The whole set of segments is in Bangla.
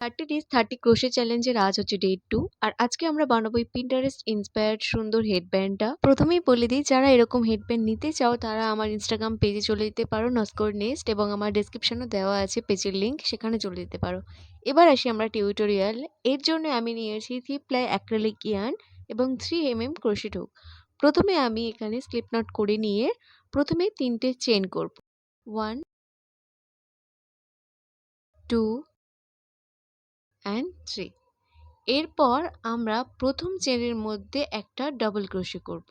30 ডেজ 30 ক্রোশে চ্যালেঞ্জের আজ হচ্ছে ডে 2 আর আজকে আমরা বানাবো এই পিন্টারেস্ট ইন্সপায়ার্ড সুন্দর হেডব্যান্ডটা। প্রথমেই বলে দিই, যারা এরকম হেডব্যান্ড নিতে চাও তারা আমার ইনস্টাগ্রাম পেজে চলে যেতে পারো, নস্কোর নেস্ট, এবং আমার ডেসক্রিপশনও দেওয়া আছে পেজের লিঙ্ক, সেখানে চলে যেতে পারো। এবার আসি আমরা টিউটোরিয়াল। এর জন্য আমি নিয়েছি 3 প্লাই অ্যাক্রিলিক ইয়ার্ন এবং 3 ক্রোশেট হুক। প্রথমে আমি এখানে স্লিপ নট করে নিয়ে প্রথমে 3টে চেন করব। 1 2 and 3। এরপর আমরা প্রথম চেনের মধ্যে একটা ডাবল ক্রোশে করব।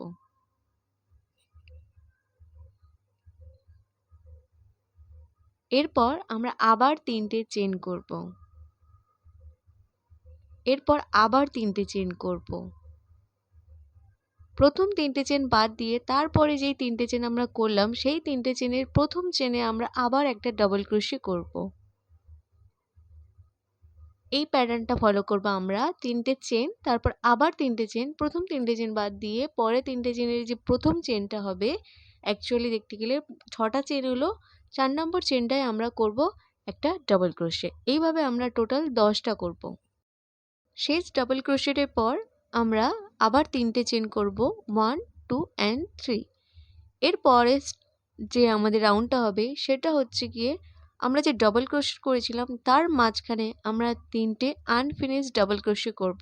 এরপর আমরা আবার 3টে চেন করব। এরপর আবার 3টে চেন করব। প্রথম 3টে চেন বাদ দিয়ে তারপরে যেই 3টে চেন আমরা করলাম সেই 3টে চেনের প্রথম চেনে আমরা আবার একটা ডাবল ক্রোশে করব। এই প্যাটার্নটা ফলো করব আমরা। 3টে চেন, তারপর আবার 3টে চেন, প্রথম 3টে চেন বাদ দিয়ে পরে 3টে চেনের যে প্রথম চেনটা হবে, অ্যাকচুয়ালি দেখতে গেলে 6টা চেন হলো, 4 নম্বর চেনটায় আমরা করব একটা ডাবল ক্রোশে। এইভাবে আমরা টোটাল 10টা করব। শেষ ডাবল ক্রোশেটের পর আমরা আবার 3টে চেন করব, 1 2 and 3। এরপরে যে আমাদের রাউন্ডটা হবে সেটা হচ্ছে গিয়ে আমরা যে ডাবল ক্রোশেট করেছিলাম তার মাঝখানে আমরা 3টে আনফিনিশড ডাবল ক্রোশে করব।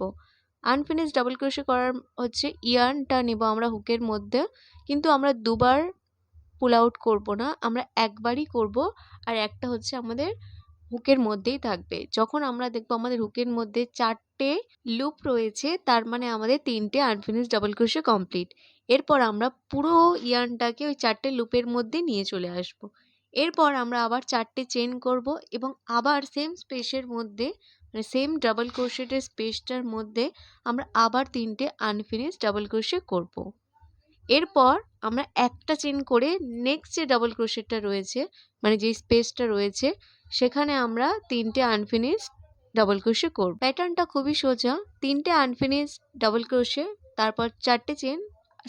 আনফিনিশড ডাবল ক্রোশে করার হচ্ছে ইয়ার্নটা নেব আমরা হুকের মধ্যে, কিন্তু আমরা দুবার পুল আউট করব না, আমরা একবারই করব। আর একটা হচ্ছে আমাদের হুকের মধ্যেই থাকবে। যখন আমরা দেখব আমাদের হুকের মধ্যে 4টে লুপ রয়েছে, তার মানে আমাদের 3টে আনফিনিশড ডাবল ক্রোশে কমপ্লিট। এরপর আমরা পুরো ইয়ার্নটাকে ওই 4টে লুপের মধ্যে নিয়ে চলে আসব। এরপর আমরা আবার 4টে চেন করব এবং আবার সেম স্পেসের মধ্যে, মানে সেম ডাবল ক্রোশেটের স্পেসটার মধ্যে আমরা আবার 3টে আনফিনিশড ডাবল ক্রোশে করব। এরপর আমরা একটা চেন করে নেক্সট যে ডাবল ক্রোশেটটা রয়েছে, মানে যে স্পেসটা রয়েছে, সেখানে আমরা 3টে আনফিনিশড ডাবল ক্রোশে করব। প্যাটার্নটা খুবই সোজা। 3টে আনফিনিশড ডাবল ক্রোশে, তারপর 4টে চেন,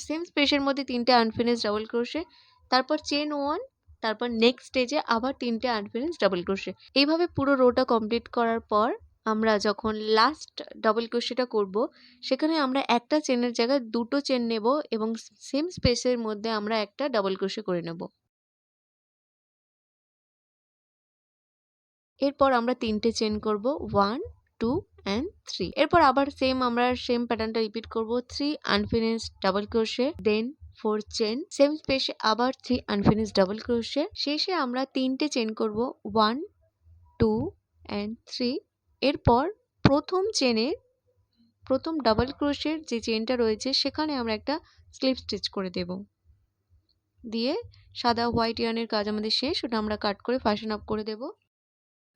সেম স্পেসের মধ্যে 3টে আনফিনিশড ডাবল ক্রোশে, তারপর চেন 1, তারপর নেক্সট স্টেজে আবার 3টে আনফিনিশড ডাবল ক্রোশে। এইভাবে পুরো রোটা কমপ্লিট করার পর আমরা যখন লাস্ট ডাবল ক্রোশেটা করব, সেখানে আমরা একটা চেনের জায়গায় 2টো চেন নেব এবং সেম স্পেসের মধ্যে আমরা একটা ডাবল ক্রোশে করে নেব। এরপর আমরা 3টে চেন করব, 1 2 and 3। এরপর আবার আমরা সেম প্যাটার্নটা রিপিট করব। 3 আনফিনিশড ডাবল ক্রোশে, দেন 4 চেন, সেম স্পেসে আবার 3 আনফিনিশড ডাবল ক্রোশে, শেষে আমরা 3টে চেন করব, 1 2 and 3। এরপর প্রথম চেনে প্রথম ডাবল ক্রোশের যে চেনটা রয়েছে সেখানে আমরা একটা স্লিপ স্টিচ করে দেব। দিয়ে সাদা হোয়াইট ইয়ার্নের কাজ আমাদের শেষ, ওটা আমরা কাট করে ফ্যাশন আপ করে দেব।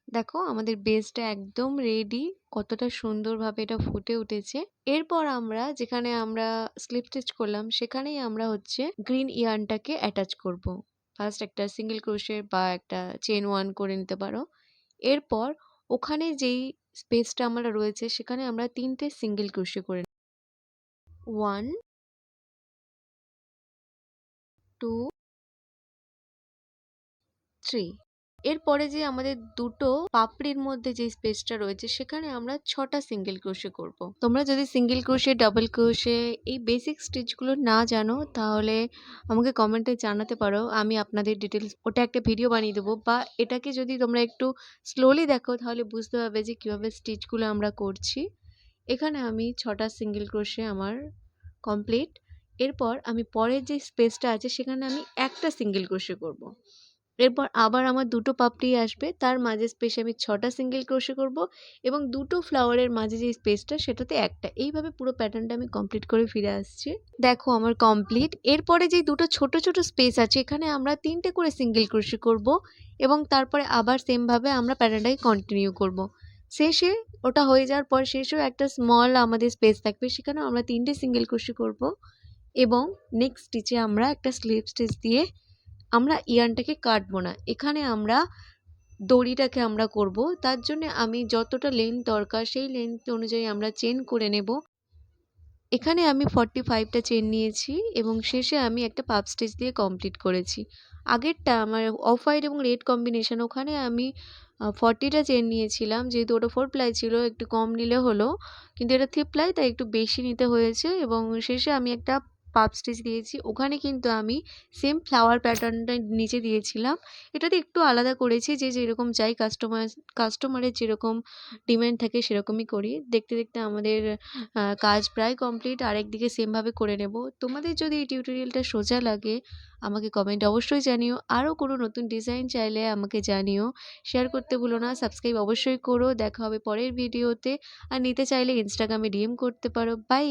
দেখো আমাদের বেসটা একদম রেডি, কতটা সুন্দরভাবে এটা ফুটে উঠেছে। এরপর আমরা যেখানে আমরা স্লিপ স্টিচ করলাম সেখানেই আমরা হচ্ছে গ্রিন ইয়ার্নটাকে অ্যাটাচ করব। ফার্স্ট একটা সিঙ্গেল ক্রোশে বা একটা চেন 1 করে নিতে পারো। এরপর ওখানে যেই স্পেসটা আমরা রয়েছে সেখানে আমরা 3টে সিঙ্গেল ক্রোশে করে 1 2 3। এরপরে যে আমাদের দুটো পাপড়ির মধ্যে যে স্পেসটা রয়েছে সেখানে আমরা 6টা সিঙ্গেল ক্রোশে করব। তোমরা যদি সিঙ্গেল ক্রোশে, ডাবল ক্রোশে এই বেসিক স্টিচগুলো না জানো তাহলে আমাকে কমেন্টে জানাতে পারো, আমি আপনাদের ডিটেলস ওটা একটা ভিডিও বানিয়ে দেবো। বা এটাকে যদি তোমরা একটু স্লোলি দেখো তাহলে বুঝতে পারবে যে কীভাবে স্টিচগুলো আমরা করছি। এখানে আমি 6টা সিঙ্গেল ক্রোশে আমার কমপ্লিট। এরপর আমি পরের যে স্পেসটা আছে সেখানে আমি একটা সিঙ্গেল ক্রোশে করব। এরপর আবার আমার দুটো পাপড়ি আসবে, তার মাঝে স্পেসে আমি 6টা সিঙ্গেল ক্রোশে করব এবং দুটো ফ্লাওয়ারের মাঝে যে স্পেসটা সেটাতে একটা। এইভাবে পুরো প্যাটার্নটা আমি কমপ্লিট করে ফিরে আসছি। দেখো আমার কমপ্লিট। এরপরে যে দুটো ছোট ছোট স্পেস আছে এখানে আমরা 3টে করে সিঙ্গেল ক্রোশে করব এবং তারপরে আবার সেমভাবে আমরা প্যাটার্নটাকে কন্টিনিউ করব। শেষে ওটা হয়ে যাওয়ার পর শেষেও একটা স্মল আমাদের স্পেস থাকবে, সেখানেও আমরা 3টে সিঙ্গেল ক্রোশে করব এবং নেক্সট স্টিচে আমরা একটা স্লিপ স্টিচ দিয়ে আমরা ইয়ার্নটাকে কাটবো না, এখানে আমরা দড়িটাকে আমরা করব। তার জন্য আমি যতটা লেন্থ দরকার সেই লেন্থ অনুযায়ী আমরা চেন করে নেব। এখানে আমি 45টা চেন নিয়েছি এবং শেষে আমি একটা পাপ স্টিচ দিয়ে কমপ্লিট করেছি। আগেরটা আমার অফ হোয়াইট এবং রেড কম্বিনেশন, ওখানে আমি 40টা চেন নিয়েছিলাম, যেহেতু ওটা 4 প্লাই ছিল একটু কম নিলে হলো, কিন্তু এটা 3 প্লাই তাই একটু বেশি নিতে হয়েছে। এবং শেষে আমি একটা পাপ স্টিচ দিয়েছি, ওখানে কিন্তু আমি সেম ফ্লাওয়ার প্যাটার্নটা নিচে দিয়েছিলাম। এটাতে একটু আলাদা করেছি, যে যেরকম চাই কাস্টমারের যেরকম ডিমান্ড থাকে সেরকমই করি। দেখতে দেখতে আমাদের কাজ প্রায় কমপ্লিট, আর একদিকে সেমভাবে করে নেব। তোমাদের যদি এই টিউটোরিয়ালটা সোজা লাগে আমাকে কমেন্টে অবশ্যই জানিও। আরও কোনো নতুন ডিজাইন চাইলে আমাকে জানিও। শেয়ার করতে ভুলো না, সাবস্ক্রাইব অবশ্যই করো। দেখা হবে পরের ভিডিওতে। আর নিতে চাইলে ইনস্টাগ্রামে ডিএম করতে পারো। বাই।